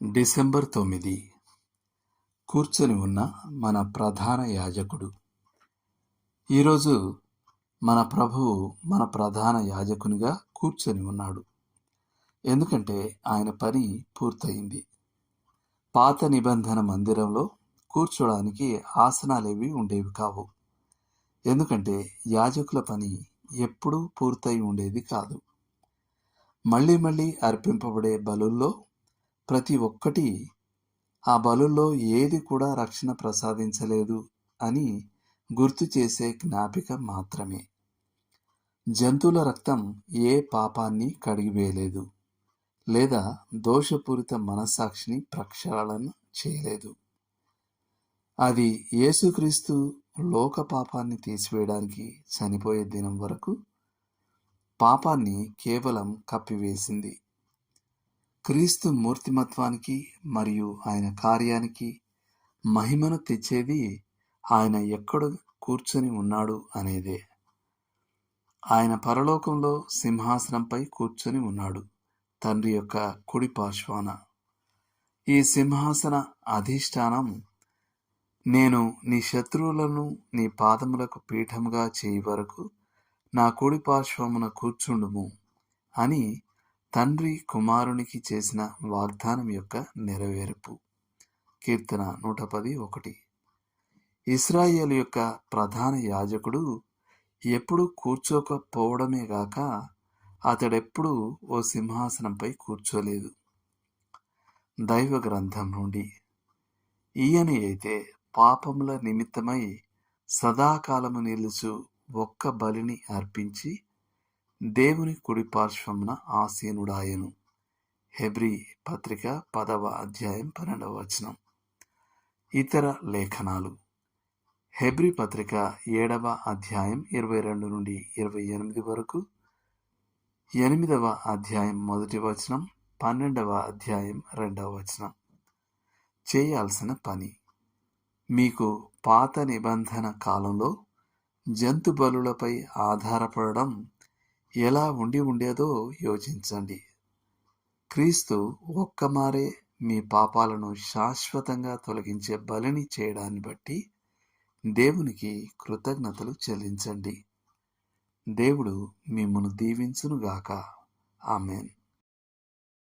December 9 కూర్చొని ఉన్న మన ప్రధాన యాజకుడు. ఈరోజు మన ప్రభువు మన ప్రధాన యాజకునిగా కూర్చొని ఉన్నాడు. ఎందుకంటే ఆయన పని పూర్తయింది. పాత నిబంధన మందిరంలో కూర్చోడానికి ఆసనాలేవి ఉండేవి కావు. ఎందుకంటే యాజకుల పని ఎప్పుడూ పూర్తయి ఉండేది కాదు. మళ్ళీ అర్పింపబడే బలుల్లో ప్రతి ఒక్కటి ఆ బలుల్లో ఏది కూడా రక్షణ ప్రసాదించలేదు అని గుర్తు చేసే జ్ఞాపిక మాత్రమే. జంతువుల రక్తం ఏ పాపాన్ని కడిగివేయలేదు లేదా దోషపూరిత మనస్సాక్షిని ప్రక్షాళన చేయలేదు. అది యేసుక్రీస్తు లోక పాపాన్ని తీసివేయడానికి చనిపోయే దినం వరకు పాపాన్ని కేవలం కప్పివేసింది. క్రీస్తు మూర్తిమత్వానికి మరియు ఆయన కార్యానికి మహిమను తెచ్చేది ఆయన ఎక్కడ కూర్చొని ఉన్నాడు అనేదే. ఆయన పరలోకంలో సింహాసనంపై కూర్చొని ఉన్నాడు, తండ్రి యొక్క కుడి పార్శ్వాన. ఈ సింహాసన అధిష్టానం, నేను నీ శత్రువులను నీ పాదములకు పీఠముగా చేయి వరకు నా కుడి పార్శ్వమున కూర్చుండుము అని తండ్రి కుమారునికి చేసిన వాగ్దానం యొక్క నెరవేర్పు. కీర్తన 110:1. ఇశ్రాయేలు యొక్క ప్రధాన యాజకుడు ఎప్పుడు కూర్చోకపోవడమే గాక అతడెప్పుడూ ఓ సింహాసనంపై కూర్చోలేదు. దైవ గ్రంథం నుండి, ఈయన అయితే పాపముల నిమిత్తమై సదాకాలము నిలుచు ఒక్క బలిని అర్పించి దేవుని కుడి పార్శ్వమున ఆసీనుడాయను. హెబ్రీ పత్రిక 10వ అధ్యాయం 12వ వచనం. ఇతర లేఖనాలు. హెబ్రీ పత్రిక 7వ అధ్యాయం 22 నుండి 28 వరకు, 8వ అధ్యాయం 1వ వచనం, 12వ అధ్యాయం 2వ వచనం. చేయాల్సిన పని. మీకు పాత నిబంధన కాలంలో జంతు బలులపై ఆధారపడడం ఎలా ఉండేదో యోచించండి. క్రీస్తు ఒక్కమారే మీ పాపాలను శాశ్వతంగా తొలగించే బలిని చేయడాన్ని బట్టి దేవునికి కృతజ్ఞతలు చెల్లించండి. దేవుడు మిమ్మును దీవించునుగాక. ఆమేన్.